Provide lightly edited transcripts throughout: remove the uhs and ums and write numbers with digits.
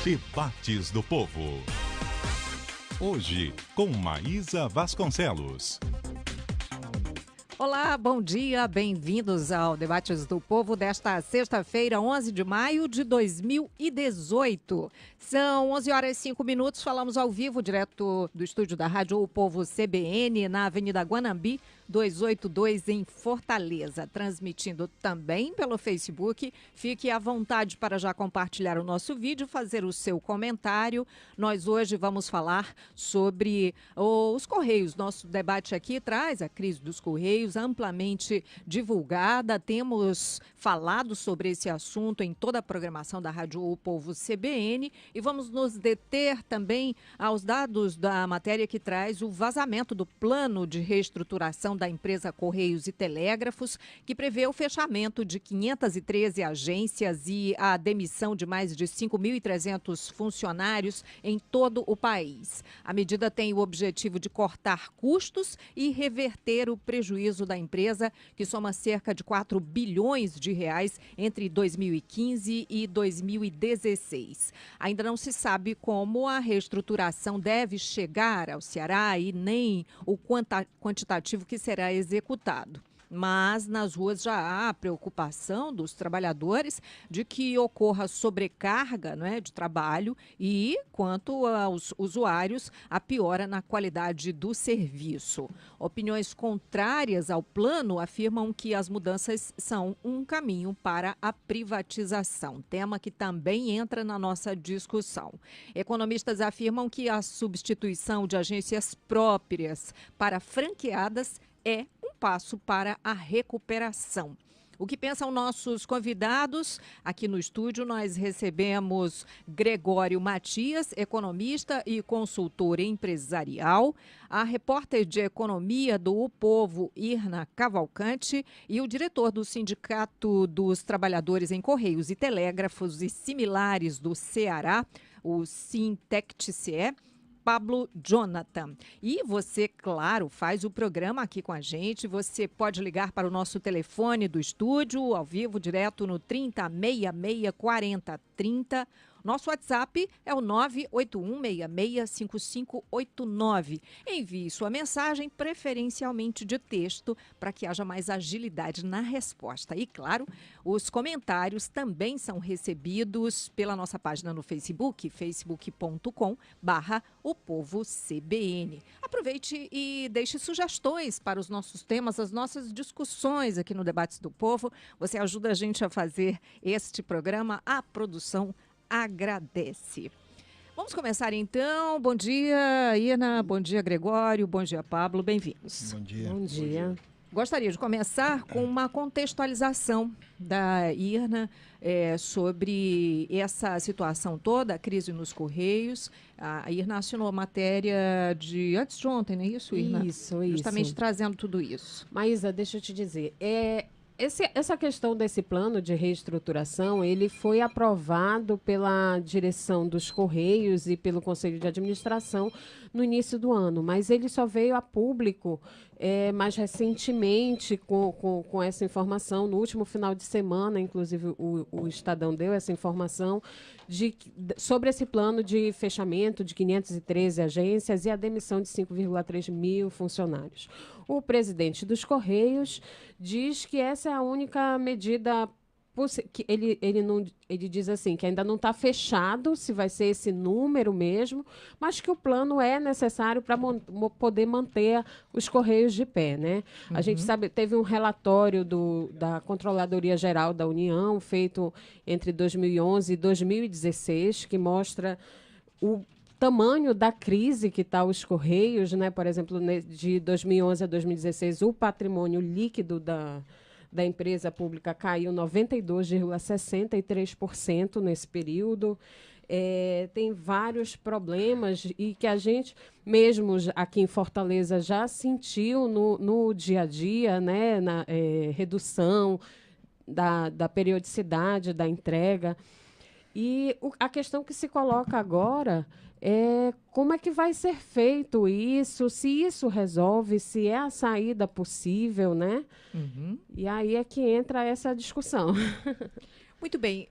Debates do Povo. Hoje, com Maísa Vasconcelos. Olá, bom dia, bem-vindos ao Debates do Povo desta sexta-feira, 11 de maio de 2018. São 11 horas e 5 minutos, falamos ao vivo, direto do estúdio da Rádio O Povo CBN, na Avenida Guanambi, 282, em Fortaleza. Transmitindo também pelo Facebook. Fique à vontade para já compartilhar o nosso vídeo, fazer o seu comentário. Nós hoje vamos falar sobre os Correios. Nosso debate aqui traz a crise dos Correios, amplamente divulgada. Temos falado sobre esse assunto em toda a programação da Rádio O Povo CBN e vamos nos deter também aos dados da matéria que traz o vazamento do plano de reestruturação da empresa Correios e Telégrafos, que prevê o fechamento de 513 agências e a demissão de mais de 5.300 funcionários em todo o país. A medida tem o objetivo de cortar custos e reverter o prejuízo da empresa, que soma cerca de 4 bilhões de reais entre 2015 e 2016. Ainda não se sabe como a reestruturação deve chegar ao Ceará e nem o quantitativo que será executado. Mas nas ruas já há preocupação dos trabalhadores de que ocorra sobrecarga, de trabalho e, quanto aos usuários, a piora na qualidade do serviço. Opiniões contrárias ao plano afirmam que as mudanças são um caminho para a privatização, tema que também entra na nossa discussão. Economistas afirmam que a substituição de agências próprias para franqueadas é um passo para a recuperação. O que pensam nossos convidados? Aqui no estúdio nós recebemos Gregório Matias, economista e consultor empresarial, a repórter de economia do O Povo, Irna Cavalcante, e o diretor do Sindicato dos Trabalhadores em Correios e Telégrafos e Similares do Ceará, o Sintec-TCE, Pablo Jonathan. E você, claro, faz o programa aqui com a gente. Você pode ligar para o nosso telefone do estúdio, ao vivo, direto no 30664030. Nosso WhatsApp é o 981665589. Envie sua mensagem, preferencialmente de texto, para que haja mais agilidade na resposta. E, claro, os comentários também são recebidos pela nossa página no Facebook, facebook.com/opovocbn. Aproveite e deixe sugestões para os nossos temas, as nossas discussões aqui no Debates do Povo. Você ajuda a gente a fazer este programa, a produção agradece. Vamos começar então. Bom dia, Irna. Bom dia, Gregório. Bom dia, Pablo. Bem-vindos. Bom dia. Bom dia. Gostaria de começar com uma contextualização da Irna sobre essa situação toda, a crise nos Correios. A Irna assinou a matéria antes de ontem, não é isso, Irna? Isso. Justamente trazendo tudo isso. Maísa, deixa eu te dizer, essa questão desse plano de reestruturação, ele foi aprovado pela direção dos Correios e pelo Conselho de Administração no início do ano, mas ele só veio a público mais recentemente com essa informação. No último final de semana, inclusive, o Estadão deu essa informação sobre esse plano de fechamento de 513 agências e a demissão de 5,3 mil funcionários. O presidente dos Correios diz que essa é a única medida que ele diz assim, que ainda não está fechado se vai ser esse número mesmo, mas que o plano é necessário para poder manter os Correios de pé, né? Uhum. A gente sabe, teve um relatório da Controladoria Geral da União, feito entre 2011 e 2016, que mostra o tamanho da crise que está os Correios, né? Por exemplo, de 2011 a 2016, o patrimônio líquido da empresa pública caiu 92,63% nesse período. Tem vários problemas e que a gente, mesmo aqui em Fortaleza, já sentiu no dia a dia, né? Na redução da periodicidade da entrega. E a questão que se coloca agora é como é que vai ser feito isso, se isso resolve, se é a saída possível, né? Uhum. E aí é que entra essa discussão. Muito bem.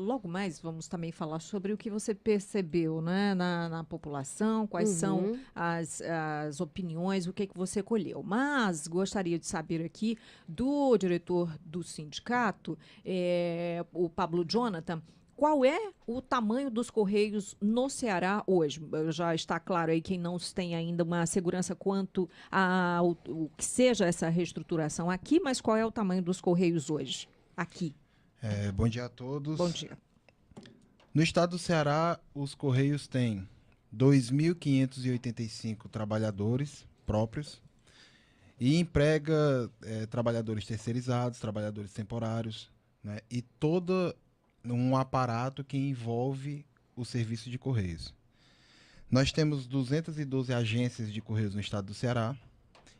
Logo mais vamos também falar sobre o que você percebeu, né, na população, quais são as opiniões, o que você colheu. Mas gostaria de saber aqui do diretor do sindicato, o Pablo Jonathan, qual é o tamanho dos Correios no Ceará hoje? Já está claro aí quem não tem ainda uma segurança quanto ao que seja essa reestruturação aqui, mas qual é o tamanho dos Correios hoje, aqui? Bom dia a todos. Bom dia. No estado do Ceará, os Correios têm 2.585 trabalhadores próprios e emprega trabalhadores terceirizados, trabalhadores temporários, né, e todo um aparato que envolve o serviço de Correios. Nós temos 212 agências de Correios no estado do Ceará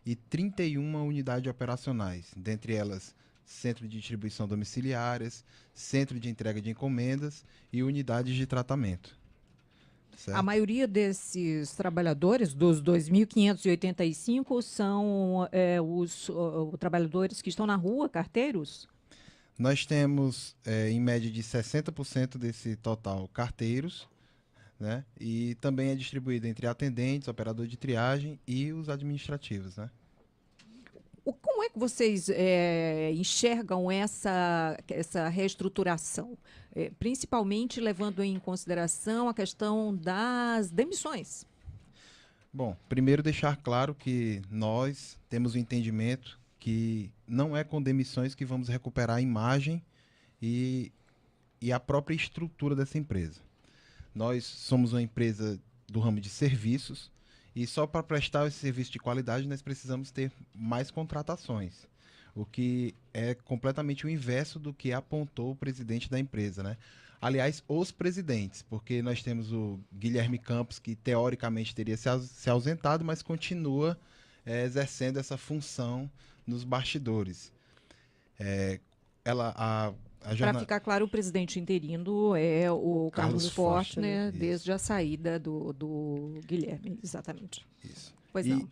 e 31 unidades operacionais, dentre elas centro de distribuição domiciliárias, centro de entrega de encomendas e unidades de tratamento. Certo? A maioria desses trabalhadores, dos 2.585, são os trabalhadores que estão na rua, carteiros? Nós temos, em média, de 60% desse total carteiros, né? E também é distribuído entre atendentes, operador de triagem e os administrativos, né? Como é que vocês enxergam essa reestruturação? Principalmente levando em consideração a questão das demissões. Bom, primeiro deixar claro que nós temos o entendimento que não é com demissões que vamos recuperar a imagem e a própria estrutura dessa empresa. Nós somos uma empresa do ramo de serviços e só para prestar esse serviço de qualidade nós precisamos ter mais contratações, o que é completamente o inverso do que apontou o presidente da empresa, né? Aliás, os presidentes, porque nós temos o Guilherme Campos, que teoricamente teria se ausentado, mas continua exercendo essa função nos bastidores. Para ficar claro, o presidente interino é o Carlos Fortner, né? desde a saída do Guilherme, exatamente. Isso. Pois não.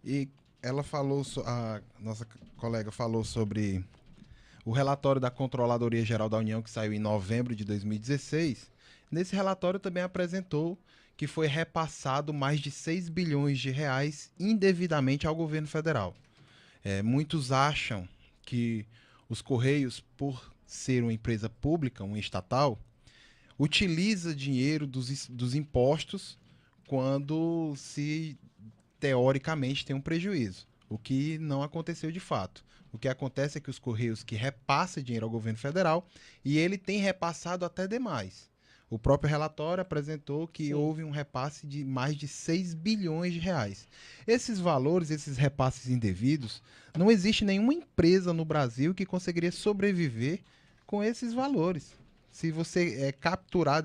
E ela falou, a nossa colega falou sobre o relatório da Controladoria Geral da União, que saiu em novembro de 2016. Nesse relatório também apresentou que foi repassado mais de 6 bilhões de reais indevidamente ao governo federal. Muitos acham que os Correios, por ser uma empresa pública, uma estatal, utiliza dinheiro dos impostos quando se teoricamente tem um prejuízo, o que não aconteceu de fato. O que acontece é que os Correios que repassam dinheiro ao governo federal e ele tem repassado até demais. O próprio relatório apresentou que houve um repasse de mais de 6 bilhões de reais. Esses valores, esses repasses indevidos, não existe nenhuma empresa no Brasil que conseguiria sobreviver com esses valores. Se você capturar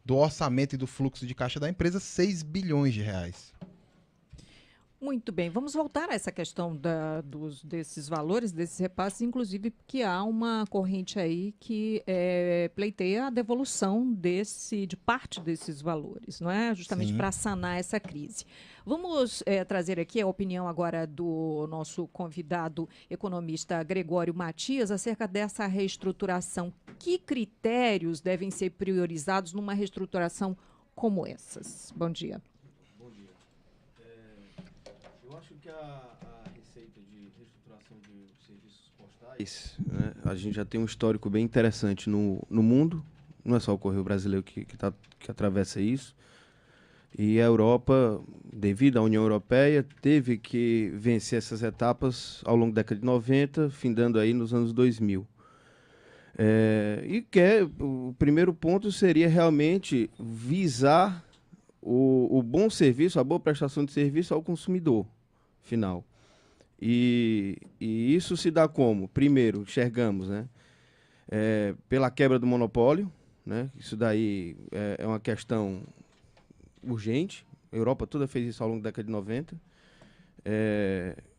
do orçamento e do fluxo de caixa da empresa, 6 bilhões de reais. Muito bem, vamos voltar a essa questão desses valores, desses repasses, inclusive porque há uma corrente aí que pleiteia a devolução de parte desses valores, não é? Justamente para sanar essa crise. Vamos trazer aqui a opinião agora do nosso convidado economista Gregório Matias acerca dessa reestruturação. Que critérios devem ser priorizados numa reestruturação como essas? Bom dia. Eu acho que a receita de reestruturação de serviços postais, né, a gente já tem um histórico bem interessante no mundo, não é só o Correio Brasileiro que atravessa isso, e a Europa, devido à União Europeia, teve que vencer essas etapas ao longo da década de 90, findando aí nos anos 2000. O primeiro ponto seria realmente visar o bom serviço, a boa prestação de serviço ao consumidor final. E isso se dá como? Primeiro, enxergamos, né, pela quebra do monopólio, né, isso daí é uma questão urgente, a Europa toda fez isso ao longo da década de 90,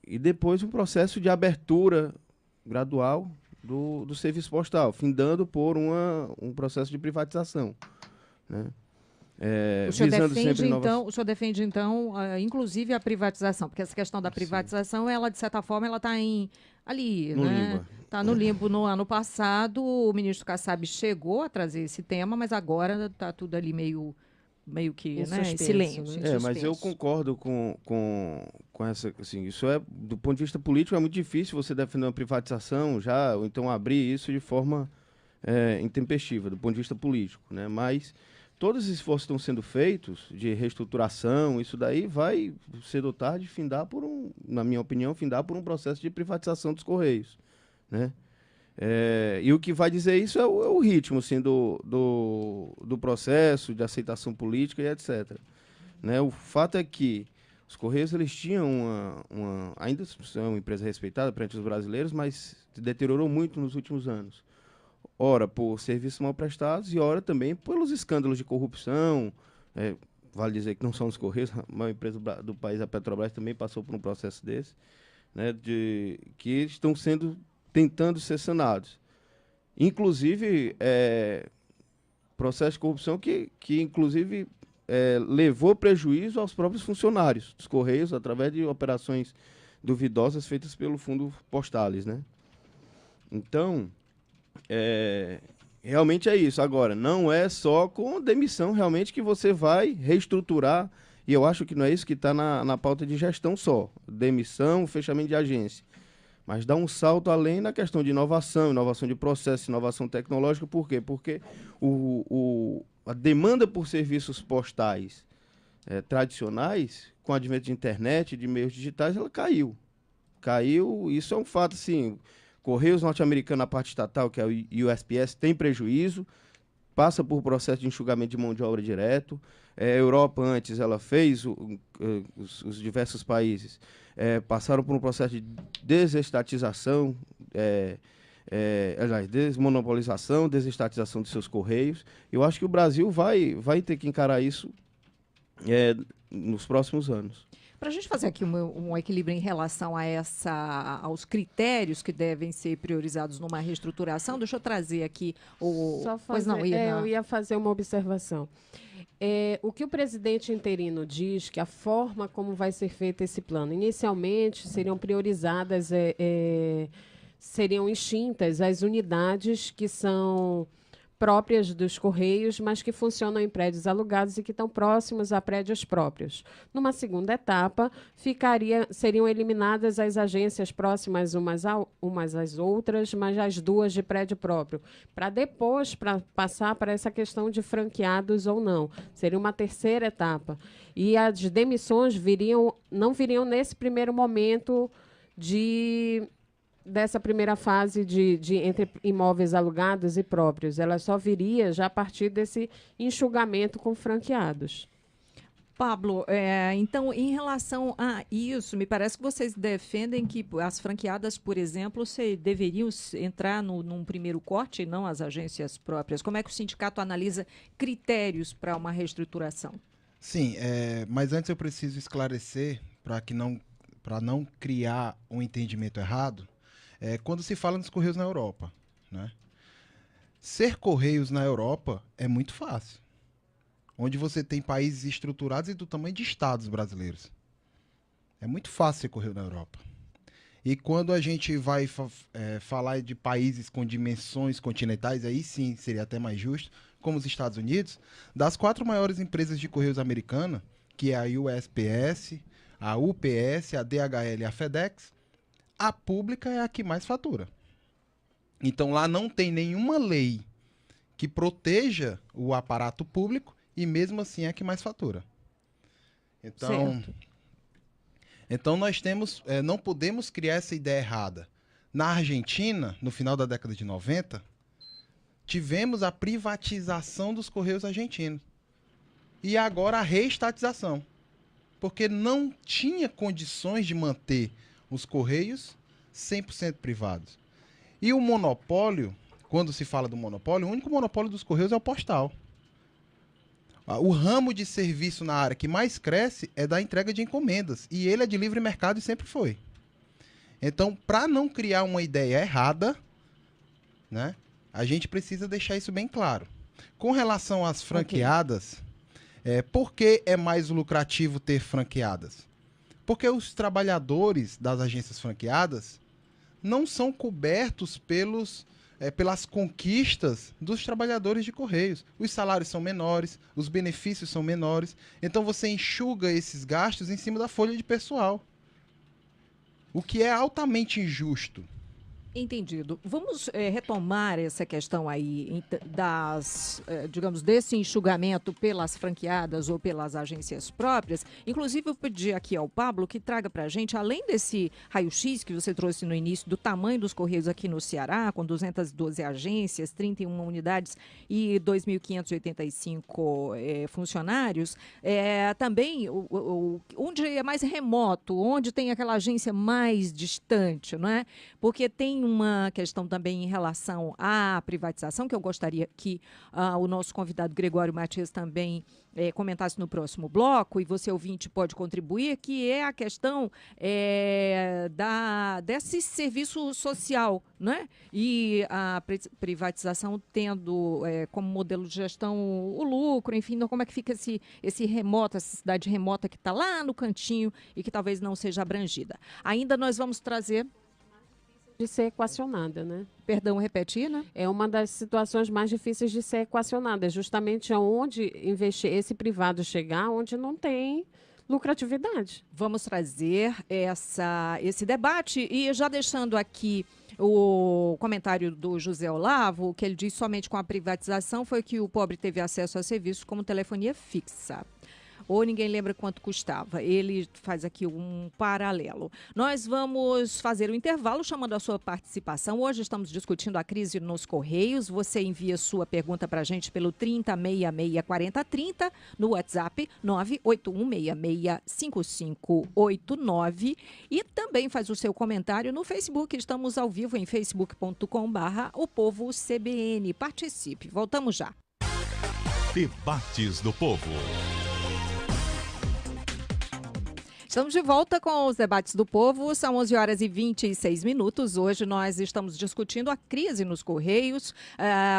e depois um processo de abertura gradual do serviço postal, findando por um processo de privatização, né? O senhor defende, então, inclusive a privatização, porque essa questão da privatização, ela, de certa forma, ela está ali, no né? limbo. Está no limbo no ano passado, o ministro Kassab chegou a trazer esse tema, mas agora está tudo ali meio que, Em né, em suspenso, silêncio. né? Em Mas eu suspenso. concordo com essa, assim, isso do ponto de vista político, é muito difícil você defender uma privatização já, ou então abrir isso de forma intempestiva, do ponto de vista político, né? Mas todos os esforços que estão sendo feitos de reestruturação, isso daí vai, cedo ou tarde, na minha opinião, findar por um processo de privatização dos Correios, né? E o que vai dizer isso é o ritmo assim, do processo de aceitação política e etc. Né? O fato é que os Correios eles tinham ainda são uma empresa respeitada perante os brasileiros, mas se deteriorou muito nos últimos anos. Ora por serviços mal prestados e ora também pelos escândalos de corrupção. Vale dizer que não são os Correios, a maior empresa do país, a Petrobras, também passou por um processo desse, né, que estão tentando ser sanados. Inclusive, processo de corrupção que inclusive, levou prejuízo aos próprios funcionários dos Correios, através de operações duvidosas feitas pelo Fundo Postales, né? Então, realmente é isso. Agora, não é só com demissão realmente que você vai reestruturar, e eu acho que não é isso que está na pauta de gestão só. Demissão, fechamento de agência. Mas dá um salto além na questão de inovação de processo, inovação tecnológica. Por quê? Porque a demanda por serviços postais tradicionais, com o advento de internet, de meios digitais, ela caiu. Caiu, isso é um fato, assim. Correios norte-americanos, na parte estatal, que é o USPS, tem prejuízo, passa por processo de enxugamento de mão de obra direto. A Europa, antes, ela fez, os diversos países passaram por um processo de desestatização, desmonopolização, desestatização de seus Correios. Eu acho que o Brasil vai ter que encarar isso nos próximos anos. Para a gente fazer aqui um equilíbrio em relação aos critérios que devem ser priorizados numa reestruturação, deixa eu trazer aqui Pois não, eu ia fazer uma observação. O que o presidente interino diz, que a forma como vai ser feito esse plano, inicialmente seriam priorizadas, seriam extintas as unidades que são próprias dos Correios, mas que funcionam em prédios alugados e que estão próximos a prédios próprios. Numa segunda etapa, seriam eliminadas as agências próximas umas às outras, mas as duas de prédio próprio, para depois passar para essa questão de franqueados ou não. Seria uma terceira etapa. E as demissões não viriam nesse primeiro momento dessa primeira fase entre imóveis alugados e próprios. Ela só viria já a partir desse enxugamento com franqueados. Pablo, então, em relação a isso, me parece que vocês defendem que as franqueadas, por exemplo, deveriam entrar num primeiro corte e não as agências próprias. Como é que o sindicato analisa critérios para uma reestruturação? Sim, mas antes eu preciso esclarecer para não criar um entendimento errado. Quando se fala nos Correios na Europa, né? Ser Correios na Europa é muito fácil. Onde você tem países estruturados e do tamanho de estados brasileiros. É muito fácil ser Correio na Europa. E quando a gente vai falar de países com dimensões continentais, aí sim seria até mais justo, como os Estados Unidos, das 4 maiores empresas de Correios americanas, que é a USPS, a UPS, a DHL e a FedEx, a pública é a que mais fatura. Então lá não tem nenhuma lei que proteja o aparato público e mesmo assim é a que mais fatura. Então nós não podemos criar essa ideia errada. Na Argentina, no final da década de 90, tivemos a privatização dos Correios argentinos. E agora a reestatização. Porque não tinha condições de manter os Correios 100% privados. E o monopólio, quando se fala do monopólio, o único monopólio dos Correios é o postal. O ramo de serviço na área que mais cresce é da entrega de encomendas. E ele é de livre mercado e sempre foi. Então, para não criar uma ideia errada, né, a gente precisa deixar isso bem claro. Com relação às franqueadas, por que é mais lucrativo ter franqueadas? Porque os trabalhadores das agências franqueadas não são cobertos pelas conquistas dos trabalhadores de Correios. Os salários são menores, os benefícios são menores, então você enxuga esses gastos em cima da folha de pessoal, o que é altamente injusto. Entendido. Vamos retomar essa questão aí digamos, desse enxugamento pelas franqueadas ou pelas agências próprias. Inclusive, eu pedi aqui ao Pablo que traga para a gente, além desse raio-x que você trouxe no início, do tamanho dos Correios aqui no Ceará, com 212 agências, 31 unidades e 2.585 funcionários, também onde é mais remoto, onde tem aquela agência mais distante, não é? Porque tem uma questão também em relação à privatização, que eu gostaria que o nosso convidado Gregório Matias também comentasse no próximo bloco, e você, ouvinte, pode contribuir, que é a questão desse serviço social, né? E a privatização tendo como modelo de gestão o lucro, enfim, então como é que fica esse remoto, essa cidade remota que está lá no cantinho e que talvez não seja abrangida. Ainda nós vamos trazer... de ser equacionada, né? Perdão, repetir, né? É uma das situações mais difíceis de ser equacionada, justamente aonde investir esse privado chegar, onde não tem lucratividade. Vamos trazer esse debate e já deixando aqui o comentário do José Olavo, que ele diz somente com a privatização foi que o pobre teve acesso a serviços como telefonia fixa. Ou ninguém lembra quanto custava. Ele faz aqui um paralelo. Nós vamos fazer o intervalo chamando a sua participação. Hoje estamos discutindo a crise nos Correios. Você envia sua pergunta para a gente pelo 30664030 no WhatsApp 981665589 e também faz o seu comentário no Facebook. Estamos ao vivo em facebook.com/opoVoCBN. Participe. Voltamos já. Debates do Povo. Estamos de volta com os debates do povo, são 11h26. Hoje nós estamos discutindo a crise nos Correios,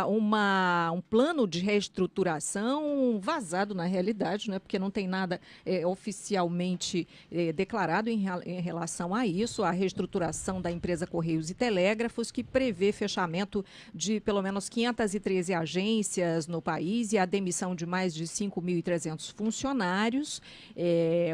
um plano de reestruturação vazado na realidade, né, porque não tem nada oficialmente declarado em relação a isso, a reestruturação da empresa Correios e Telégrafos, que prevê fechamento de pelo menos 513 agências no país e a demissão de mais de 5.300 funcionários,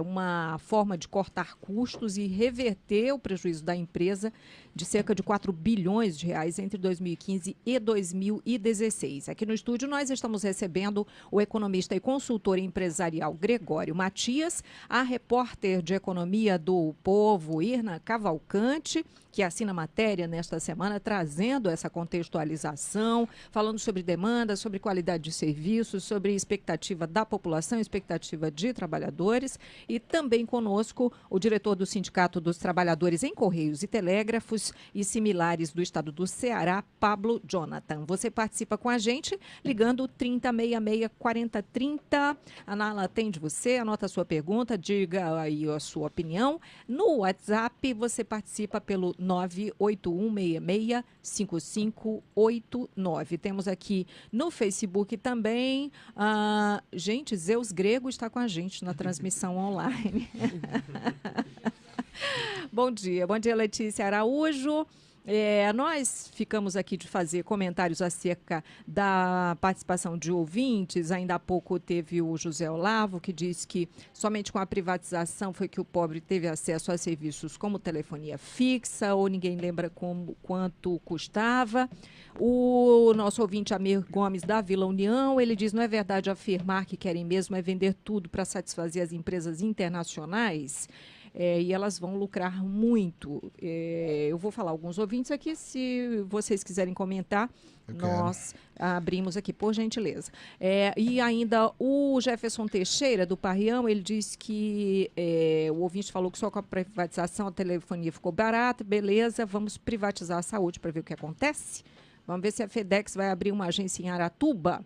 uma forma de cortar custos e reverter o prejuízo da empresa de cerca de 4 bilhões de reais entre 2015 e 2016. Aqui no estúdio nós estamos recebendo o economista e consultor empresarial Gregório Matias, a repórter de economia do Povo, Irna Cavalcante, que assina matéria nesta semana, trazendo essa contextualização, falando sobre demanda, sobre qualidade de serviços, sobre expectativa da população, expectativa de trabalhadores, e também conosco o diretor do Sindicato dos Trabalhadores em Correios e Telégrafos e similares do estado do Ceará, Pablo Jonathan. Você participa com a gente ligando 30664030. A Nala atende você, anota a sua pergunta, diga aí a sua opinião. No WhatsApp você participa pelo 981665589. Temos aqui no Facebook também, gente, Zeus Grego está com a gente na transmissão online. Bom dia, Letícia Araújo. Nós ficamos aqui de fazer comentários acerca da participação de ouvintes. Ainda há pouco teve o José Olavo, que disse que somente com a privatização foi que o pobre teve acesso a serviços como telefonia fixa, ou ninguém lembra quanto custava. O nosso ouvinte Amir Gomes, da Vila União, ele diz: não é verdade afirmar que querem mesmo é vender tudo para satisfazer as empresas internacionais? E elas vão lucrar muito. Eu vou falar alguns ouvintes aqui, se vocês quiserem comentar, nós abrimos aqui, por gentileza. E ainda o Jefferson Teixeira, do Parrião, ele diz que o ouvinte falou que só com a privatização a telefonia ficou barata, beleza, vamos privatizar a saúde para ver o que acontece. Vamos ver se a FedEx vai abrir uma agência em Aratuba.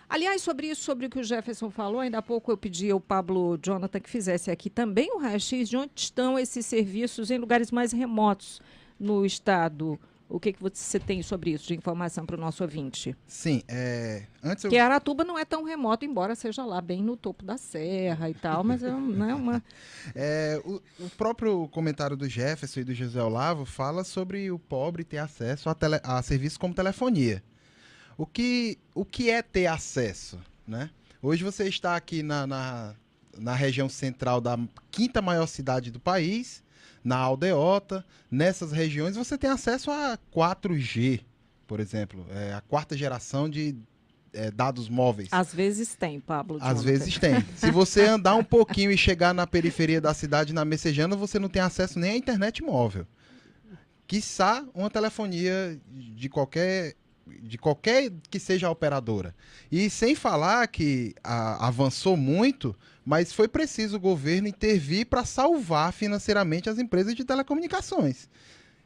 Aliás, sobre o que o Jefferson falou, ainda há pouco eu pedi ao Pablo Jonathan que fizesse aqui também o raio-x de onde estão esses serviços em lugares mais remotos no estado, O que você tem sobre isso de informação para o nosso ouvinte? Sim, antes eu... Porque Aratuba não é tão remoto, embora seja lá bem no topo da serra e tal, mas não é uma... O próprio comentário do Jefferson e do José Olavo fala sobre o pobre ter acesso a serviços como telefonia. O que é ter acesso, né? Hoje você está aqui na região central da 5ª maior cidade do país, na aldeota. Nessas regiões você tem acesso a 4G, por exemplo, a 4ª geração de dados móveis. Às vezes tem, Pablo. Às vezes tem. Se você andar um pouquinho e chegar na periferia da cidade, na Messejana, você não tem acesso nem à internet móvel. Quiçá uma telefonia de qualquer que seja a operadora. E sem falar que avançou muito, mas foi preciso o governo intervir para salvar financeiramente as empresas de telecomunicações,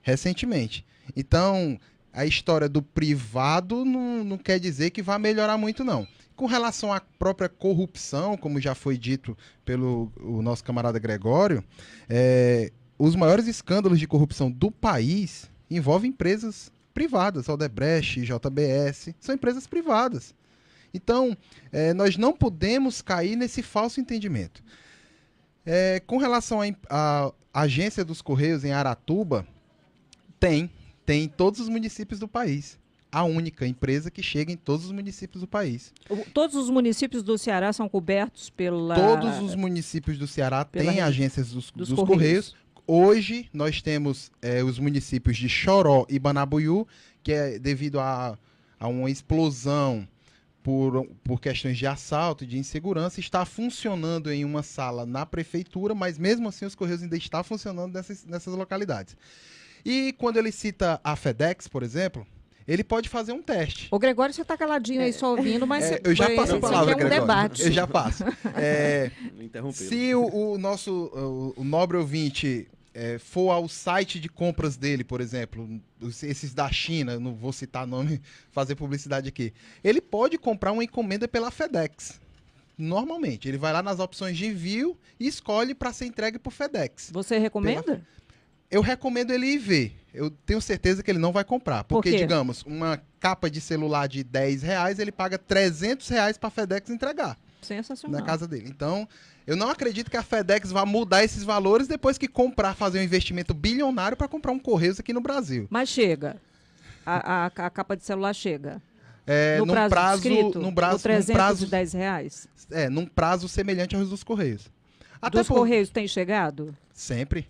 recentemente. Então, a história do privado não quer dizer que vai melhorar muito, não. Com relação à própria corrupção, como já foi dito pelo nosso camarada Gregório, os maiores escândalos de corrupção do país envolvem empresas privadas, Odebrecht, JBS, são empresas privadas. Então, nós não podemos cair nesse falso entendimento. Com relação à agência dos Correios em Aratuba, tem em todos os municípios do país. A única empresa que chega em todos os municípios do país. Todos os municípios do Ceará são cobertos pela... Todos os municípios do Ceará têm agências dos Correios. Hoje, nós temos os municípios de Choró e Banabuiú, que é devido a uma explosão por questões de assalto e de insegurança, está funcionando em uma sala na prefeitura, mas mesmo assim os Correios ainda estão funcionando nessas localidades. E quando ele cita a FedEx, por exemplo, ele pode fazer um teste. O Gregório, você está caladinho aí só ouvindo, mas eu já passo a palavra, é um Gregório. debate. Eu já passo. Se o nobre ouvinte for ao site de compras dele, por exemplo, esses da China, não vou citar nome, fazer publicidade aqui, ele pode comprar uma encomenda pela FedEx. Normalmente, ele vai lá nas opções de envio e escolhe para ser entregue por FedEx. Você recomenda? Eu recomendo ele ir ver. Eu tenho certeza que ele não vai comprar. Porque, digamos, uma capa de celular de R$10, ele paga R$300 para a FedEx entregar. Sensacional. Na casa dele. Então, eu não acredito que a FedEx vá mudar esses valores depois que fazer um investimento bilionário para comprar um Correios aqui no Brasil. Mas chega. A capa de celular chega. Num prazo R$310? Num prazo semelhante aos dos Correios. Correios tem chegado? Sempre.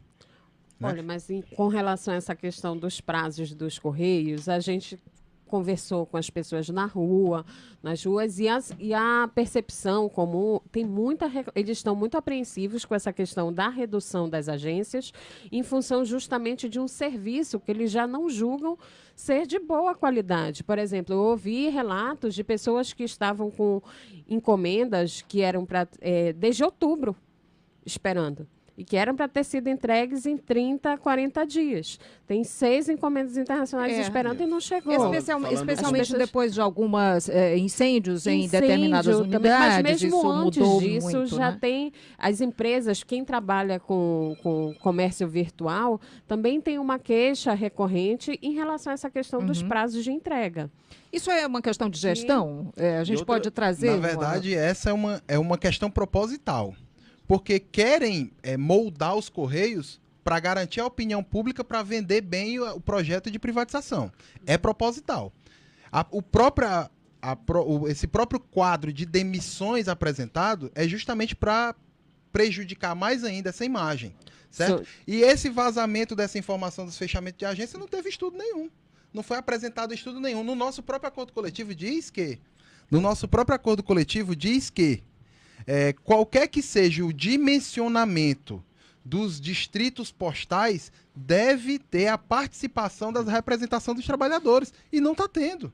Né? Olha, mas com relação a essa questão dos prazos dos Correios, a gente conversou com as pessoas nas ruas, e a percepção comum, eles estão muito apreensivos com essa questão da redução das agências, em função justamente de um serviço que eles já não julgam ser de boa qualidade. Por exemplo, eu ouvi relatos de pessoas que estavam com encomendas que eram desde outubro esperando. E que eram para ter sido entregues em 30, 40 dias. Tem 6 encomendas internacionais esperando e não chegou. Especialmente depois de alguns incêndios em determinadas unidades. Também, mas mesmo isso antes mudou disso, muito, já né? tem as empresas, quem trabalha com comércio virtual, também tem uma queixa recorrente em relação a essa questão dos prazos de entrega. Isso é uma questão de gestão? A gente pode trazer... Na verdade, essa é uma questão proposital. Porque querem moldar os Correios para garantir a opinião pública para vender bem o projeto de privatização. É proposital. Esse próprio quadro de demissões apresentado é justamente para prejudicar mais ainda essa imagem. Certo? E esse vazamento dessa informação dos fechamentos de agência não teve estudo nenhum. Não foi apresentado estudo nenhum. No nosso próprio acordo coletivo diz que qualquer que seja o dimensionamento dos distritos postais, deve ter a participação da representação dos trabalhadores. E não está tendo.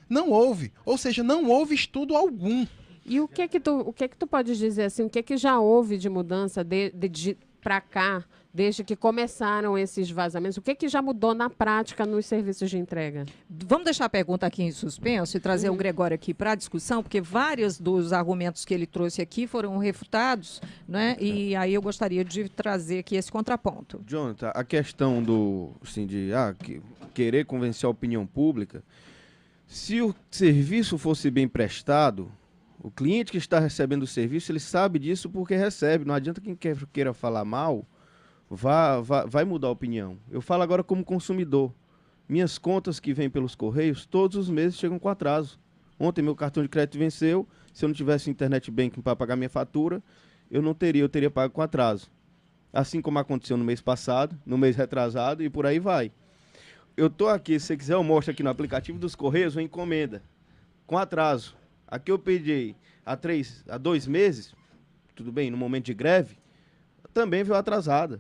Não houve. Ou seja, não houve estudo algum. E o que tu pode dizer assim, o que já houve de mudança para cá, desde que começaram esses vazamentos? O que já mudou na prática nos serviços de entrega? Vamos deixar a pergunta aqui em suspenso e trazer o Gregório aqui para a discussão, porque vários dos argumentos que ele trouxe aqui foram refutados, né? E aí eu gostaria de trazer aqui esse contraponto. Jonathan, a questão do, assim, de querer convencer a opinião pública, se o serviço fosse bem prestado, o cliente que está recebendo o serviço, ele sabe disso porque recebe. Não adianta quem queira falar mal, vai mudar a opinião. Eu falo agora como consumidor. Minhas contas que vêm pelos Correios, todos os meses chegam com atraso. Ontem meu cartão de crédito venceu, se eu não tivesse internet banking para pagar minha fatura, eu teria pago com atraso. Assim como aconteceu no mês passado, no mês retrasado e por aí vai. Eu estou aqui, se você quiser eu mostro aqui no aplicativo dos Correios uma encomenda com atraso. Aqui eu pedi há 2 meses, tudo bem, no momento de greve, também veio atrasada.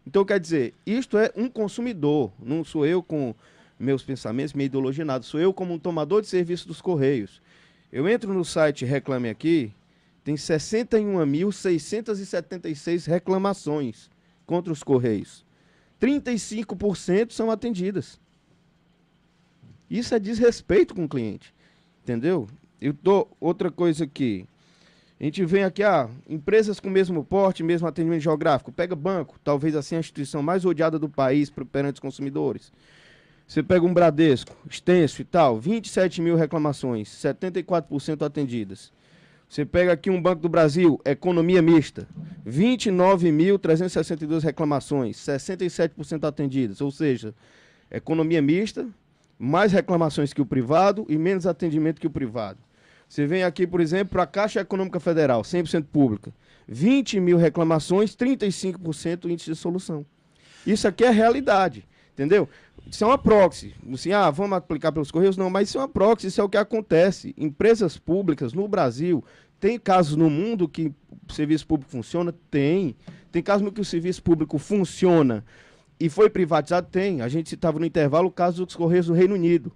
Então, quer dizer, isto é um consumidor, não sou eu com meus pensamentos, minha ideologia, nada. Sou eu como um tomador de serviço dos Correios. Eu entro no site Reclame Aqui, tem 61.676 reclamações contra os Correios. 35% são atendidas. Isso é desrespeito com o cliente, entendeu? Outra coisa aqui, a gente vem aqui, empresas com o mesmo porte, mesmo atendimento geográfico, pega banco, talvez assim a instituição mais odiada do país perante os consumidores. Você pega um Bradesco, extenso e tal, 27 mil reclamações, 74% atendidas. Você pega aqui um Banco do Brasil, economia mista, 29.362 reclamações, 67% atendidas, ou seja, economia mista, mais reclamações que o privado e menos atendimento que o privado. Você vem aqui, por exemplo, para a Caixa Econômica Federal, 100% pública. 20 mil reclamações, 35% índice de solução. Isso aqui é realidade, entendeu? Isso é uma proxy. Assim, vamos aplicar pelos Correios? Não, mas isso é uma proxy, isso é o que acontece. Empresas públicas no Brasil, tem casos no mundo que o serviço público funciona? Tem. Tem casos no que o serviço público funciona e foi privatizado? Tem. A gente citava no intervalo o caso dos Correios do Reino Unido.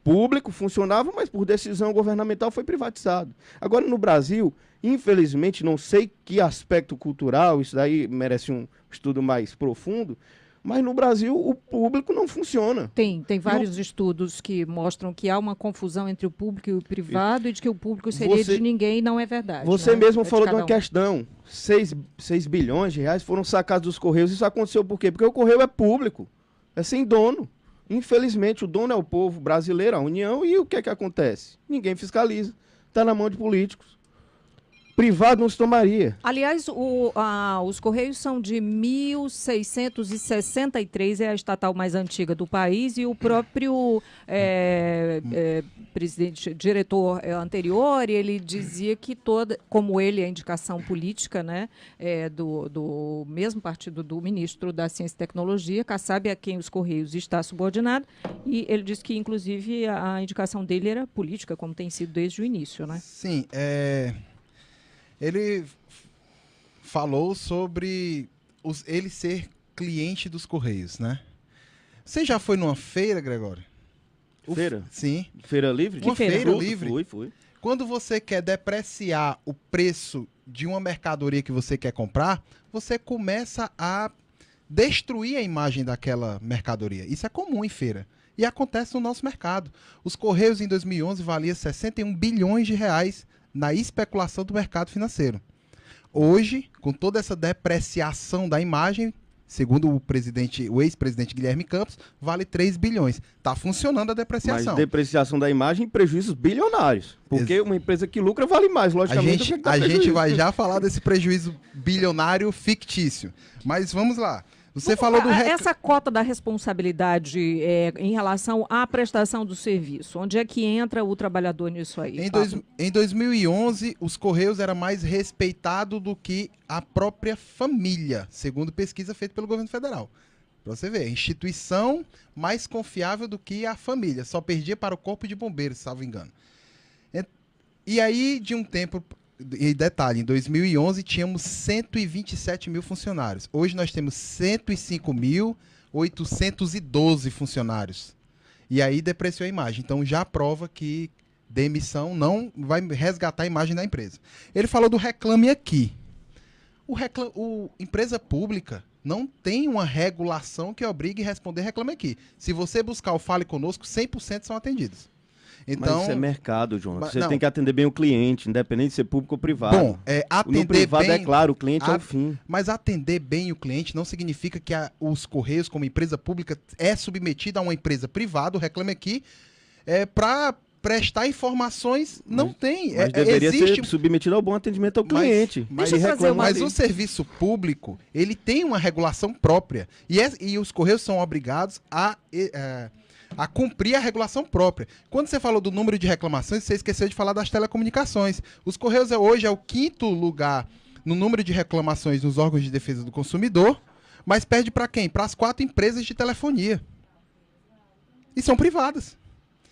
Público, funcionava, mas por decisão governamental foi privatizado. Agora, no Brasil, infelizmente, não sei que aspecto cultural, isso daí merece um estudo mais profundo, mas no Brasil o público não funciona. Tem vários estudos que mostram que há uma confusão entre o público e o privado e de que o público seria de ninguém, não é verdade. Você né? mesmo falou de uma questão, 6 bilhões de reais foram sacados dos Correios, isso aconteceu por quê? Porque o Correio é público, é sem dono. Infelizmente, o dono é o povo brasileiro, a União, e o que é que acontece? Ninguém fiscaliza. Está na mão de políticos. Privado não se tomaria. Aliás, os Correios são de 1663, é a estatal mais antiga do país, e o próprio diretor anterior, ele dizia que como ele é indicação política, né, do mesmo partido do ministro da Ciência e Tecnologia, Kassab, a quem os Correios está subordinado, e ele disse que, inclusive, a indicação dele era política, como tem sido desde o início, né? Sim, ele falou sobre ele ser cliente dos Correios, né? Você já foi numa feira, Gregório? Feira? Sim. Feira livre? Uma feira livre? Fui. Quando você quer depreciar o preço de uma mercadoria que você quer comprar, você começa a destruir a imagem daquela mercadoria. Isso é comum em feira. E acontece no nosso mercado. Os Correios, em 2011, valiam 61 bilhões de reais na especulação do mercado financeiro. Hoje, com toda essa depreciação da imagem, segundo o ex-presidente Guilherme Campos, vale 3 bilhões. Está funcionando a depreciação. Mas depreciação da imagem e prejuízos bilionários. Porque uma empresa que lucra vale mais, logicamente. A gente vai já falar desse prejuízo bilionário fictício. Mas vamos lá. Você falou do essa cota da responsabilidade em relação à prestação do serviço, onde é que entra o trabalhador nisso aí? Em 2011, os Correios era mais respeitado do que a própria família, segundo pesquisa feita pelo governo federal. Para você ver, a instituição mais confiável do que a família, só perdia para o Corpo de Bombeiros, salvo engano. E aí, de um tempo... E detalhe, em 2011 tínhamos 127 mil funcionários. Hoje nós temos 105.812 funcionários. E aí depreciou a imagem. Então já prova que demissão não vai resgatar a imagem da empresa. Ele falou do Reclame Aqui. Empresa pública não tem uma regulação que obrigue a responder Reclame Aqui. Se você buscar o Fale Conosco, 100% são atendidos. Então, mas isso é mercado, João. Você não. tem que atender bem o cliente, independente de ser público ou privado. Bom, atender no privado, bem, é claro, o cliente é o fim. Mas atender bem o cliente não significa que os Correios, como empresa pública, é submetida a uma empresa privada, o Reclame Aqui, para prestar informações, não tem. Mas deveria existe... ser submetido ao bom atendimento ao cliente. Deixa eu fazer uma- Mas o serviço público, ele tem uma regulação própria. E os Correios são obrigados a cumprir a regulação própria. Quando você falou do número de reclamações, você esqueceu de falar das telecomunicações. Os Correios hoje é o 5º lugar no número de reclamações nos órgãos de defesa do consumidor, mas perde para quem? Para as 4 empresas de telefonia. E são privadas.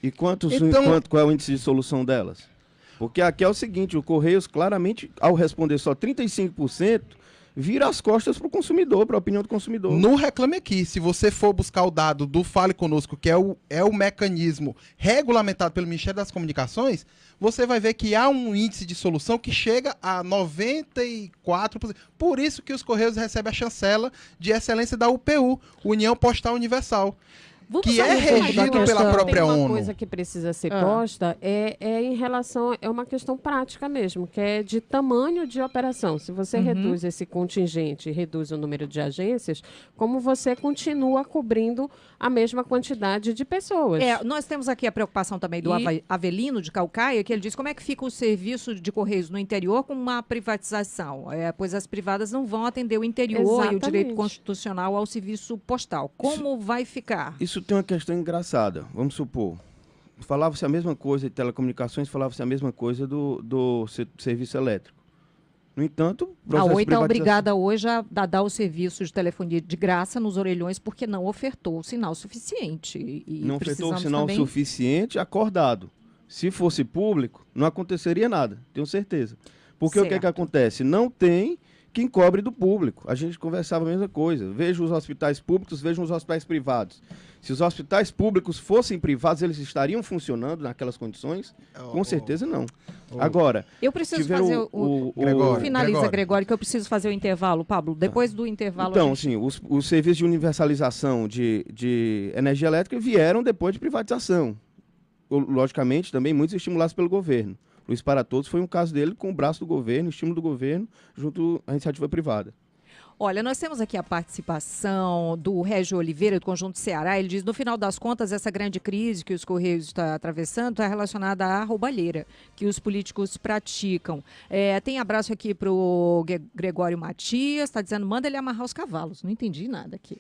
E qual é o índice de solução delas? Porque aqui é o seguinte, o Correios claramente, ao responder só 35%, vira as costas para o consumidor, para a opinião do consumidor. No Reclame Aqui, se você for buscar o dado do Fale Conosco, que é o mecanismo regulamentado pelo Ministério das Comunicações, você vai ver que há um índice de solução que chega a 94%. Por isso que os Correios recebem a chancela de excelência da UPU, União Postal Universal. Vamos Que só é um pouco da regido pela questão. própria Tem uma ONU. coisa que precisa ser posta em relação, é uma questão prática mesmo, que é de tamanho de operação. Se você reduz esse contingente e reduz o número de agências, como você continua cobrindo a mesma quantidade de pessoas. Nós temos aqui a preocupação também do Avelino de Calcaia, que ele diz como é que fica o serviço de Correios no interior com uma privatização, pois as privadas não vão atender o interior e o Exatamente. direito constitucional ao serviço postal. Como vai ficar? Isso tem uma questão engraçada. Vamos supor, falava-se a mesma coisa de telecomunicações, falava-se a mesma coisa do serviço elétrico. No entanto, o A processo de Oi está privatização- obrigada hoje a dar o serviço de telefonia de graça nos orelhões porque não ofertou o sinal suficiente. E não ofertou o precisamos sinal também... suficiente acordado. Se fosse público, não aconteceria nada, tenho certeza. Porque o que é que Certo. acontece? Não tem quem cobre do público. A gente conversava a mesma coisa. Veja os hospitais públicos, vejam os hospitais privados. Se os hospitais públicos fossem privados, eles estariam funcionando naquelas condições? Com certeza não. Agora, Eu preciso tiveram fazer Gregório, Finaliza, Gregório, que eu preciso fazer o intervalo, Pablo. Depois do intervalo... então, a gente... assim, os serviços de universalização de energia elétrica vieram depois de privatização. Logicamente, também muitos estimulados pelo governo. Luz para Todos foi um caso dele com o braço do governo, estímulo do governo, junto à iniciativa privada. Olha, nós temos aqui a participação do Régio Oliveira, do Conjunto Ceará. Ele diz, no final das contas, essa grande crise que os Correios estão atravessando está relacionada à roubalheira que os políticos praticam. Tem abraço aqui para o Gregório Matias, está dizendo, manda ele amarrar os cavalos. Não entendi nada aqui.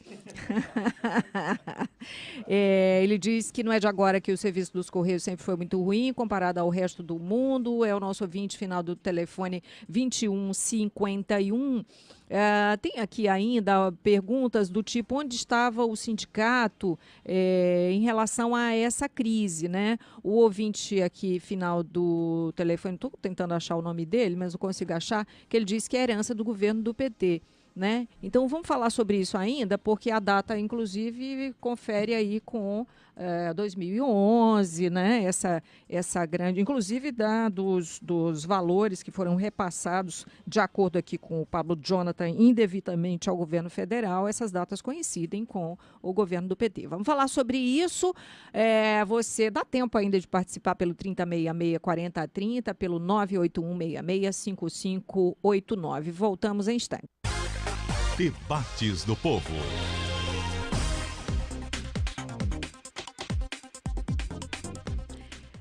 Ele diz que não é de agora que o serviço dos Correios sempre foi muito ruim, comparado ao resto do mundo. É o nosso ouvinte final do telefone 2151. Tem aqui ainda perguntas do tipo onde estava o sindicato em relação a essa crise, né? O ouvinte aqui, final do telefone, estou tentando achar o nome dele, mas não consigo achar, que ele disse que é herança do governo do PT. Né? Então vamos falar sobre isso ainda, porque a data, inclusive, confere aí com 2011, né? Essa grande, inclusive dos valores que foram repassados, de acordo aqui com o Pablo Jonathan, indevidamente ao governo federal, essas datas coincidem com o governo do PT. Vamos falar sobre isso. Você dá tempo ainda de participar pelo 3066-4030, pelo 981665589. Voltamos em instante. Debates do Povo.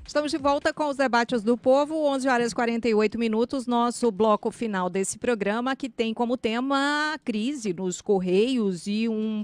Estamos de volta com os debates do povo, 11h48, nosso bloco final desse programa, que tem como tema a crise nos Correios e um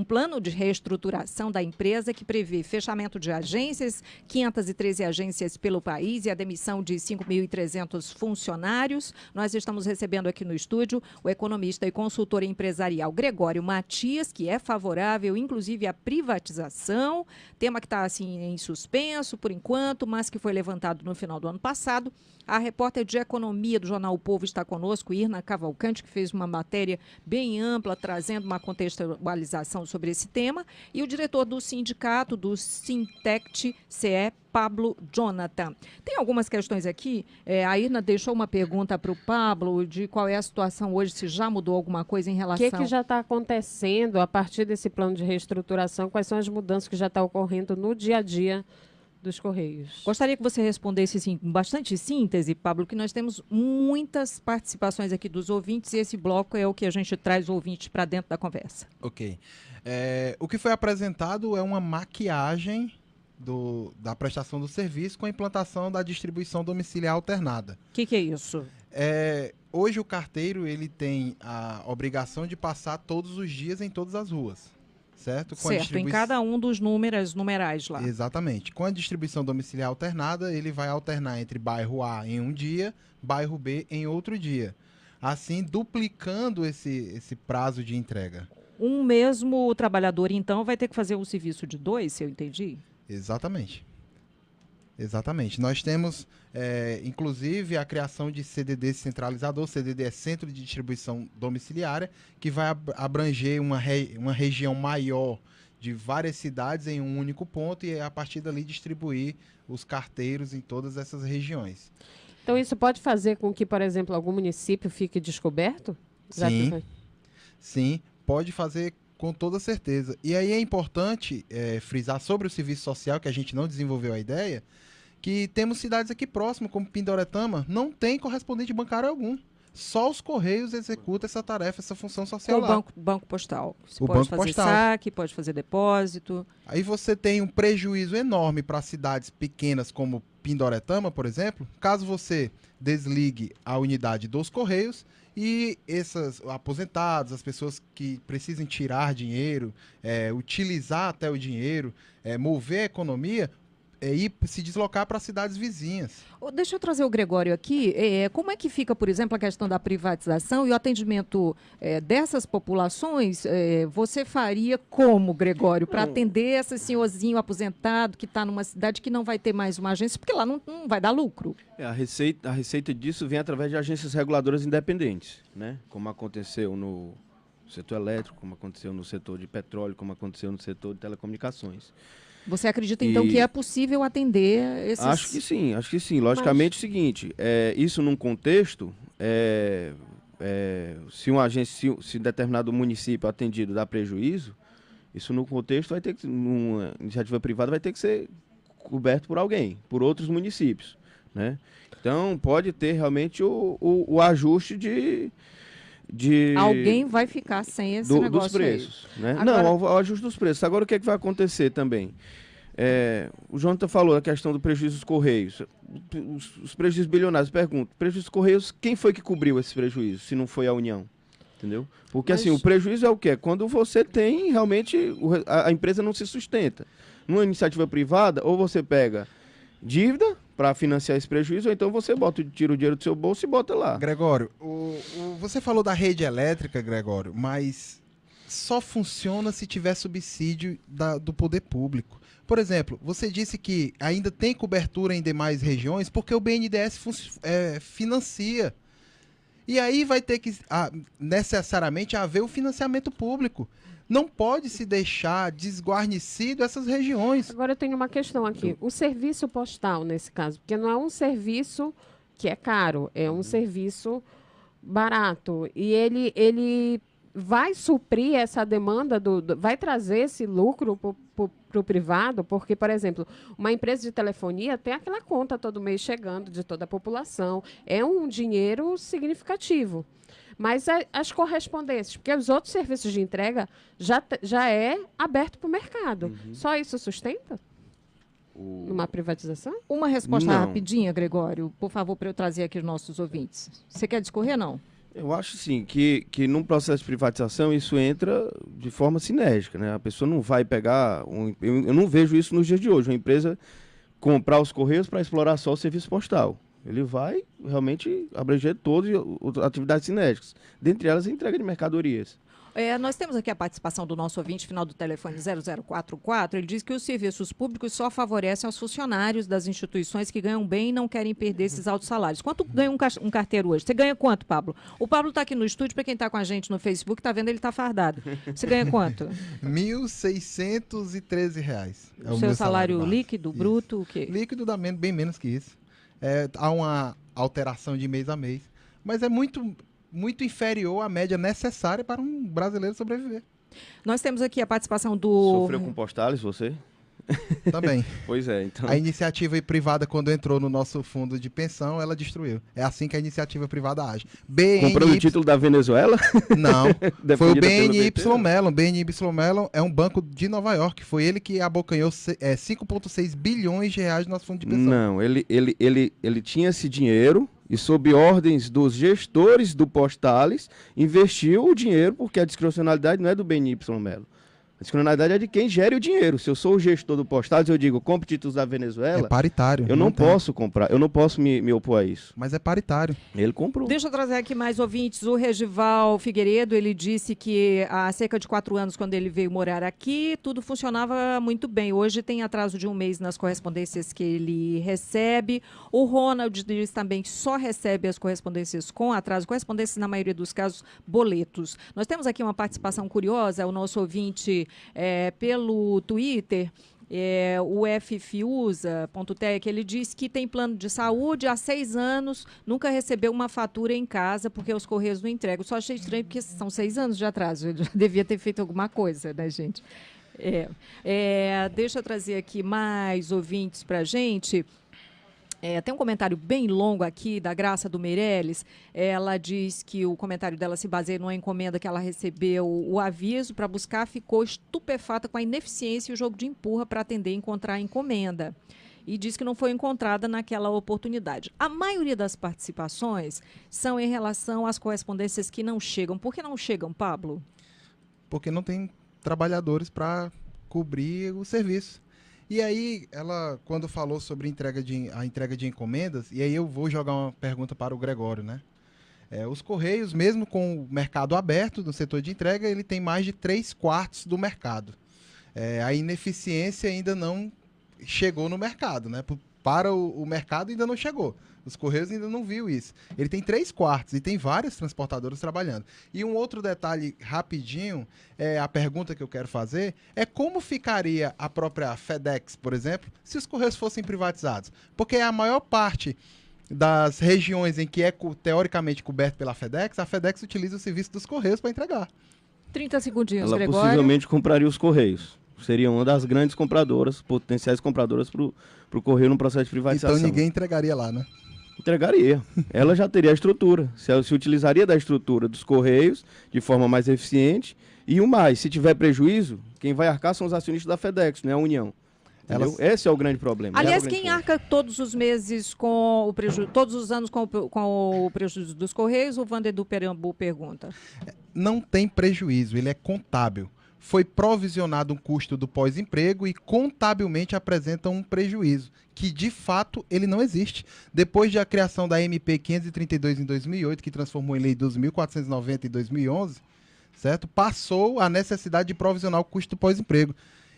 plano de reestruturação da empresa que prevê fechamento de agências, 513 agências pelo país e a demissão de 5.300 funcionários. Nós estamos recebendo aqui no estúdio o economista e consultor empresarial Gregório Matias, que é favorável, inclusive, à privatização, tema que está assim, em suspenso, por enquanto, enquanto, mas que foi levantado no final do ano passado. A repórter de economia do jornal O Povo está conosco, Irna Cavalcante, que fez uma matéria bem ampla, trazendo uma contextualização sobre esse tema, e o diretor do sindicato, do Sintect-CE, Pablo Jonathan. Tem algumas questões aqui. A Irna deixou uma pergunta para o Pablo de qual é a situação hoje, se já mudou alguma coisa em O relação... que já está acontecendo a partir desse plano de reestruturação? Quais são as mudanças que já estão ocorrendo no dia a dia dos Correios? Gostaria que você respondesse assim, com bastante síntese, Pablo, que nós temos muitas participações aqui dos ouvintes e esse bloco é o que a gente traz ouvintes para dentro da conversa. Ok. O que foi apresentado é uma maquiagem da prestação do serviço com a implantação da distribuição domiciliar alternada. O que é isso? Hoje o carteiro ele tem a obrigação de passar todos os dias em todas as ruas, certo? Certo, em cada um dos numerais lá. Exatamente. Com a distribuição domiciliar alternada, ele vai alternar entre bairro A em um dia, bairro B em outro dia. Assim, duplicando esse prazo de entrega. Um mesmo trabalhador, então, vai ter que fazer um serviço de 2, se eu entendi? Exatamente. Nós temos, inclusive, a criação de CDD centralizador. CDD é Centro de Distribuição Domiciliária, que vai abranger uma região maior de várias cidades em um único ponto e, a partir dali, distribuir os carteiros em todas essas regiões. Então, isso pode fazer com que, por exemplo, algum município fique descoberto? Sim, pode fazer com toda certeza. E aí é importante frisar sobre o serviço social, que a gente não desenvolveu a ideia, que temos cidades aqui próximas, como Pindoretama, não tem correspondente bancário algum. Só os Correios executam essa tarefa, essa função social lá. O banco postal. Você O pode banco fazer postal. saque, pode fazer depósito. Aí você tem um prejuízo enorme para cidades pequenas como Pindoretama, por exemplo, caso você desligue a unidade dos Correios e esses aposentados, as pessoas que precisem tirar dinheiro, utilizar até o dinheiro, mover a economia, ir se deslocar para cidades vizinhas. Deixa eu trazer o Gregório aqui. Como é que fica, por exemplo, a questão da privatização e o atendimento dessas populações? Você faria como, Gregório, para atender esse senhorzinho aposentado que está numa cidade que não vai ter mais uma agência, porque lá não vai dar lucro? A receita disso vem através de agências reguladoras independentes, né? Como aconteceu no setor elétrico, como aconteceu no setor de petróleo, como aconteceu no setor de telecomunicações. Você acredita, então, que é possível atender esses... Acho que sim. Logicamente, é o seguinte, isso num contexto, se uma agência, se determinado município atendido dá prejuízo, isso no contexto vai ter que, numa iniciativa privada, vai ter que ser coberto por alguém, por outros municípios, né? Então, pode ter realmente o ajuste de Alguém vai ficar sem esse negócio dos preços, né? Agora... Não, o ajuste dos preços. Agora, o que é que vai acontecer também? O Jonathan falou da questão do prejuízo dos Correios. Os prejuízos bilionários, pergunto, prejuízo dos Correios, quem foi que cobriu esse prejuízo, se não foi a União? Entendeu? Porque assim, o prejuízo é o quê? Quando você tem realmente, a empresa não se sustenta. Numa iniciativa privada, ou você pega dívida para financiar esse prejuízo, ou então você tira o dinheiro do seu bolso e bota lá. Gregório, você falou da rede elétrica, Gregório, mas só funciona se tiver subsídio do poder público. Por exemplo, você disse que ainda tem cobertura em demais regiões porque o BNDES financia. E aí vai ter que necessariamente haver o financiamento público. Não pode se deixar desguarnecido essas regiões. Agora eu tenho uma questão aqui. O serviço postal, nesse caso, porque não é um serviço que é caro, é um serviço barato. E ele vai suprir essa demanda, vai trazer esse lucro para o privado, porque, por exemplo, uma empresa de telefonia tem aquela conta todo mês chegando de toda a população. É um dinheiro significativo. Mas as correspondências, porque os outros serviços de entrega já é aberto para o mercado. Só isso sustenta? Numa privatização? Uma resposta Não. rapidinha, Gregório, por favor, para eu trazer aqui os nossos ouvintes. Você quer discorrer, não? Eu acho, sim, que num processo de privatização isso entra de forma sinérgica, né? A pessoa não vai pegar... Eu não vejo isso nos dias de hoje. Uma empresa comprar os Correios para explorar só o serviço postal. Ele vai realmente abranger todas as atividades sinérgicas, dentre elas a entrega de mercadorias. Nós temos aqui a participação do nosso ouvinte, final do telefone 0044. Ele diz que os serviços públicos só favorecem aos funcionários das instituições que ganham bem e não querem perder esses altos salários. Quanto ganha um carteiro hoje? Você ganha quanto, Pablo? O Pablo está aqui no estúdio, para quem está com a gente no Facebook, está vendo, ele está fardado. Você ganha quanto? R$ 1.613. É o seu salário líquido, isso. Bruto, o quê? Líquido dá bem menos que isso. Há uma alteração de mês a mês, mas é muito inferior à média necessária para um brasileiro sobreviver. Nós temos aqui a participação do... Sofreu com postales, você? Também. Pois é, então... A iniciativa privada, quando entrou no nosso fundo de pensão, ela destruiu. É assim que a iniciativa privada age. Comprou o título da Venezuela? Não, foi o BNY BNY Mellon. BNY Mellon é um banco de Nova York. Foi ele que abocanhou 5,6 bilhões de reais no nosso fundo de pensão. Não, ele tinha esse dinheiro e, sob ordens dos gestores do Postales, investiu o dinheiro, porque a discricionalidade não é do BNY Mellon. A discricionalidade é de quem gere o dinheiro. Se eu sou o gestor do Postales, eu digo, compre títulos da Venezuela. É paritário. Eu não posso comprar, eu não posso me opor a isso. Mas é paritário. Ele comprou. Deixa eu trazer aqui mais ouvintes. O Regival Figueiredo, ele disse que há cerca de 4 anos, quando ele veio morar aqui, tudo funcionava muito bem. Hoje tem atraso de 1 mês nas correspondências que ele recebe. O Ronald diz também que só recebe as correspondências com atraso. Correspondências, na maioria dos casos, boletos. Nós temos aqui uma participação curiosa. O nosso ouvinte pelo Twitter, o ffiusa.tech, ele diz que tem plano de saúde há 6 anos, nunca recebeu uma fatura em casa porque os Correios não entregam. Só achei estranho porque são 6 anos de atraso, ele já devia ter feito alguma coisa, né, gente? Deixa eu trazer aqui mais ouvintes para a gente. Tem um comentário bem longo aqui da Graça do Meirelles. Ela diz que o comentário dela se baseia numa encomenda que ela recebeu. O aviso para buscar, ficou estupefata com a ineficiência e o jogo de empurra para atender e encontrar a encomenda. E diz que não foi encontrada naquela oportunidade. A maioria das participações são em relação às correspondências que não chegam. Por que não chegam, Pablo? Porque não tem trabalhadores para cobrir o serviço. E aí, ela, quando falou sobre a entrega de encomendas, e aí eu vou jogar uma pergunta para o Gregório, né? Os Correios, mesmo com o mercado aberto no setor de entrega, ele tem mais de 3/4 do mercado. A ineficiência ainda não chegou no mercado, né? Para o mercado ainda não chegou. Os Correios ainda não viu isso. Ele tem 3/4 e tem várias transportadoras trabalhando. E um outro detalhe rapidinho, a pergunta que eu quero fazer, é como ficaria a própria FedEx, por exemplo, se os Correios fossem privatizados? Porque a maior parte das regiões em que é teoricamente coberto pela FedEx, a FedEx utiliza o serviço dos Correios para entregar. 30 segundinhos, Ela Gregório. possivelmente compraria os Correios. Seria uma das grandes compradoras, potenciais compradoras para o Correio no processo de privatização. Então ninguém entregaria lá, né? Entregaria. Ela já teria a estrutura. Se utilizaria da estrutura dos Correios de forma mais eficiente. E o mais, se tiver prejuízo, quem vai arcar são os acionistas da FedEx, não é a União. Esse é o grande problema. Aliás, quem arca todos os meses com o prejuízo, todos os anos com o prejuízo dos Correios? O Vander do Perambu pergunta. Não tem prejuízo, ele é contábil. Foi provisionado um custo do pós-emprego e contabilmente apresenta um prejuízo, que de fato ele não existe. Depois da criação da MP 532 em 2008, que transformou em Lei 12.490 em 2011, certo? Passou a necessidade de provisionar o custo do pós-emprego.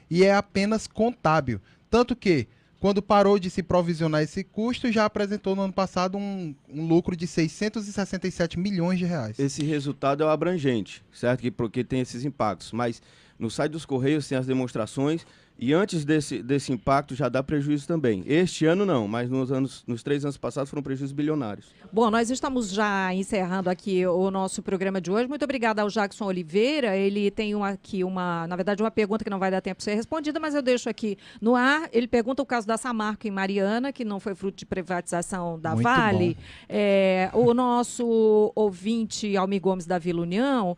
E é apenas contábil. Tanto que, quando parou de se provisionar esse custo, já apresentou no ano passado um lucro de 667 milhões de reais. Esse resultado é o abrangente, certo? Porque tem esses impactos. Mas no site dos Correios tem as demonstrações e antes desse impacto já dá prejuízo também. Este ano não, mas nos 3 anos passados foram prejuízos bilionários. Bom, nós estamos já encerrando aqui o nosso programa de hoje. Muito obrigada ao Jackson Oliveira. Ele tem na verdade, uma pergunta que não vai dar tempo de ser respondida, mas eu deixo aqui no ar. Ele pergunta o caso da Samarco em Mariana, que não foi fruto de privatização da Muito Vale. O nosso ouvinte, Almir Gomes, da Vila União,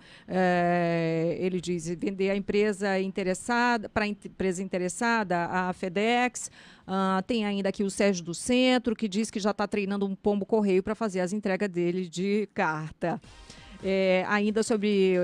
ele diz vender a empresa interessada, para a empresa interessada, a FedEx. Tem ainda aqui o Sérgio do Centro, que diz que já está treinando um pombo correio para fazer as entregas dele de carta. Ainda sobre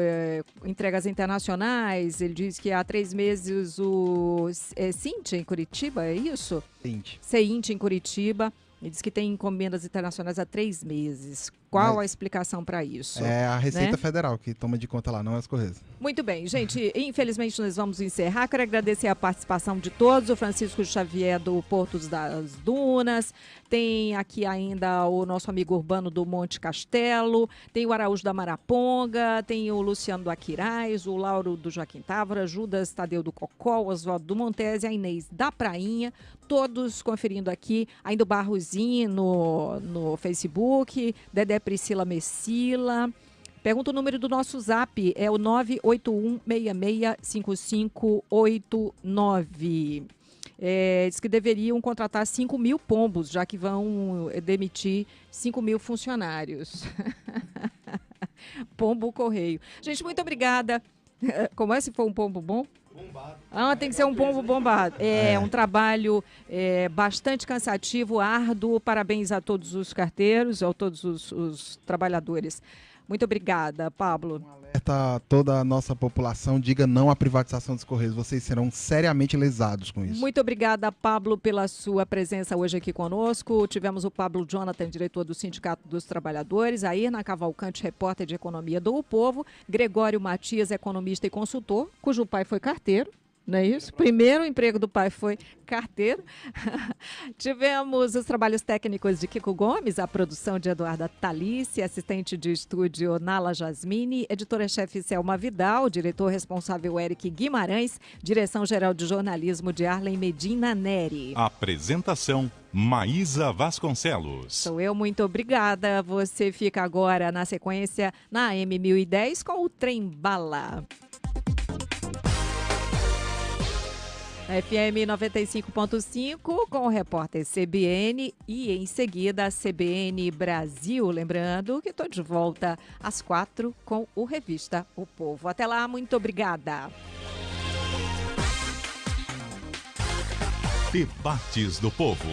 entregas internacionais, ele diz que há 3 meses o Cinti em Curitiba, é isso? Cinti. Cinti em Curitiba. Ele diz que tem encomendas internacionais há 3 meses. Qual a explicação para isso? É a Receita né? Federal que toma de conta lá, não é os Correios. Muito bem, gente, infelizmente nós vamos encerrar. Quero agradecer a participação de todos, o Francisco Xavier do Portos das Dunas, tem aqui ainda o nosso amigo Urbano do Monte Castelo, tem o Araújo da Maraponga, tem o Luciano do Aquiraz, o Lauro do Joaquim Távora, Judas Tadeu do Cocó, Oswaldo do Montese, a Inês da Prainha, todos conferindo aqui, ainda o Barrozinho no Facebook, Dedé Priscila Messila. Pergunta o número do nosso zap, é o 981665589. Diz que deveriam contratar 5 mil pombos, já que vão demitir 5 mil funcionários. Pombo Correio. Gente, muito obrigada. Como é se for um pombo bom? Bombado. Tem que ser um pombo bombado. É um trabalho bastante cansativo, árduo. Parabéns a todos os carteiros, a todos os trabalhadores. Muito obrigada, Pablo. Alerta a toda a nossa população, diga não à privatização dos Correios. Vocês serão seriamente lesados com isso. Muito obrigada, Pablo, pela sua presença hoje aqui conosco. Tivemos o Pablo Jonathan, diretor do Sindicato dos Trabalhadores, a Irna Cavalcante, repórter de Economia do O Povo, Gregório Matias, economista e consultor, cujo pai foi carteiro. Não é isso? Primeiro emprego do pai foi carteiro. Tivemos os trabalhos técnicos de Kiko Gomes, a produção de Eduarda Talice, assistente de estúdio Nala Jasmine, editora-chefe Selma Vidal, diretor responsável Eric Guimarães, direção-geral de jornalismo de Arlen Medina Neri. Apresentação Maísa Vasconcelos. Sou eu, muito obrigada. Você fica agora na sequência na AM 1010 com o Trem Bala. FM 95.5 com o repórter CBN e em seguida a CBN Brasil. Lembrando que estou de volta às 4 com o Revista O Povo. Até lá, muito obrigada. Debates do Povo.